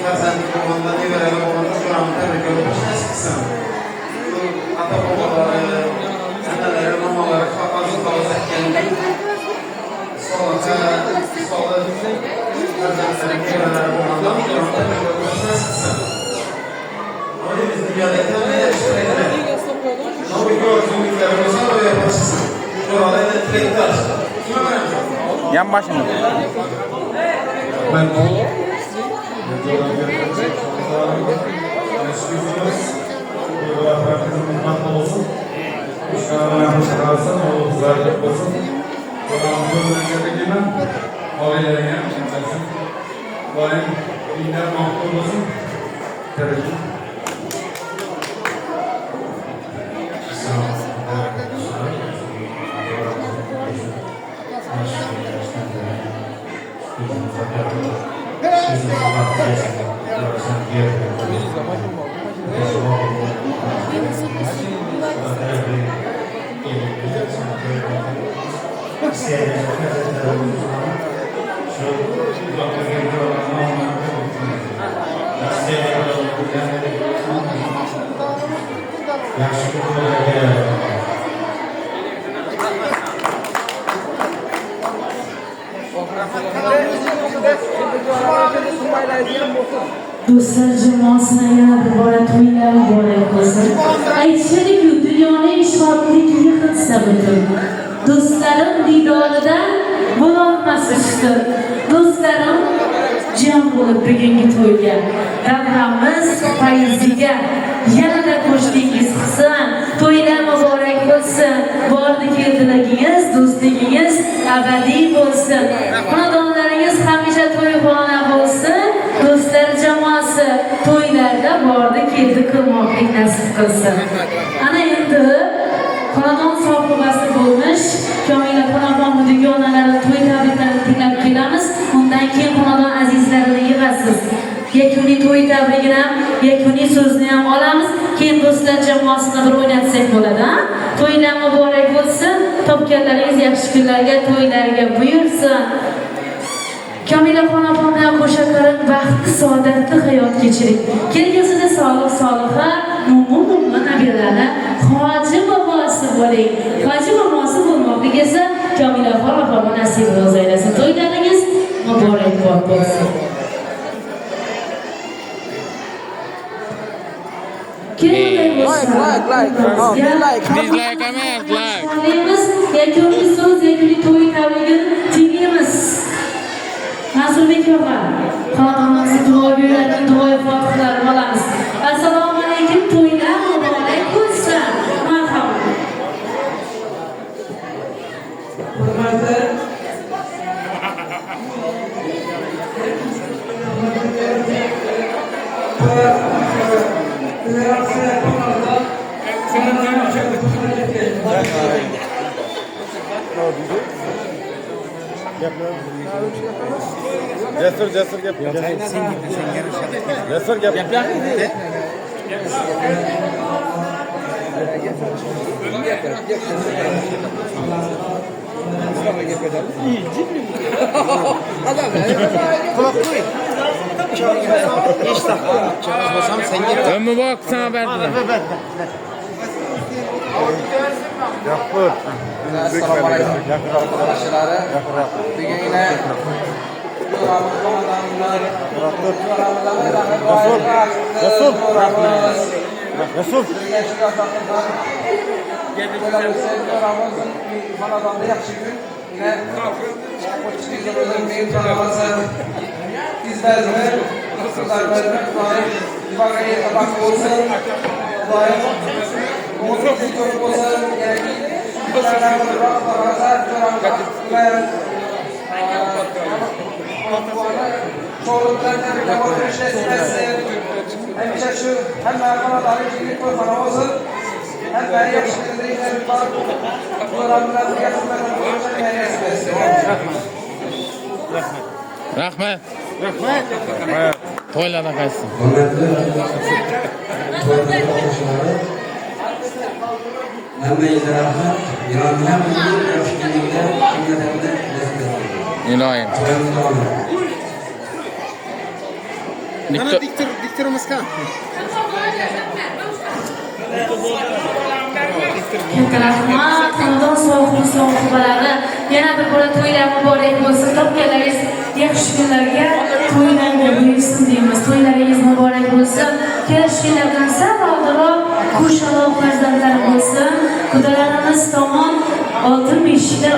farzandli bo'lganda, nevarali bo'lganda shularni tabriklab o'tish nasib qilsin. Ata-bobolari, analari, mamalari xolos aytgandek solih farzandlari, nevaralari bo'lganda shularni tabriklab o'tish nasib qilsin. Biz dünyada kendine yaşayalım. Novi gördüğümüzler olsa o yaparsın. Şurada tilek tarzı. Kime vereceğim? Yan başını. Ben o. olsun. İnşallah yapmışlar alsın. O güzellik olsun. Allah'ın memleketine ailelerine yaşasın. Bayım dinler mahkum olsun. Teşekkür. Do'stlar jamoasini yana bir to'ylar muborak bo'lsin. Aytishadi-ku, dunyoning shodlik yig'ilsa butun. Do'stlarim didoridan bo'lolmas ushtur. Do'stlarim jam bo'lib bugungi to'yga, davramiz fayziga yanada qo'shningiz qilsin. To'ylar muborak bo'lsin. Bordi-keldilagingiz, do'stligingiz abadiy bo'lsin. Xonadonlaringiz hamisha to'yxona bo'lsin. Do'stlar jamoasi to'ylarda bordi-keldi qilmoqlik nasib qilsin. Ana endi xonadon sohibasi bo'lmish Komila xonadon dugonalari to'y tabriklarini tinglab kelamiz. Undan keyin xonadon azizlarini yig'asiz. Yakuniy to'y tabrigini ham, yakuniy so'zni ham olamiz. Keyin do'stlar jamoasini bir o'ynatsak bo'ladi, ha? To'ylar muborak bo'lsin. Topganlaringiz yaxshi kunlarga, to'ylarga buyursin. Komila xonadonda qo'sha ko'rib baxtli, saodatli hayot kechiring. Kelgusida sog'lik, soliha, mo'min nabirlarni hoji bobosi bo'ling. Hoji bobosi bo'lmoqlik esa Komila xonadonga nasib aylasin. To'ylaringiz muborak bo'lsin. Dislike emas, like. Yakuniy so'z, yakuniy to'y tabrigini tinglaymiz. Nazrbek aka, xonadonimizga duo beradigan duoyi fotihalarni olamiz. Assalomu alaykum, to'ylar muborak bo'lsin. Marhamat. Hurmatli Cesur gap. Cesur gap. Ömrü bak sana verdiler. Yapır. Assalomu alaykum. Yaxshilari. Bugun yana Rasul. Hemşe şu hem merhamet alıcılık ve paramızın hem beni yakışıklıklarıyla bir var. Bu Rabbimden yakınlarına bulunacak meselesi versin. Rahmet. To'ylardan qaytsin. Hammangizga rahmat. Ilohim hammangizni yoshligingizda, kimgadirda lezzat bersin. Ilohim. Diktorimiz kam. Katta rahmat, xonadon sohibalari. Yana bir bora to'ylar muborak bo'lsin. Topganlaringiz yaxshi kunlarga, to'ylarga buyursin deymiz. To'ylaringiz muborak bo'lsin. Kelishganlardan sal oldinroq qo'shaloq farzandlar bo'lsin. Xudolarimiz tomon oltin beshiklar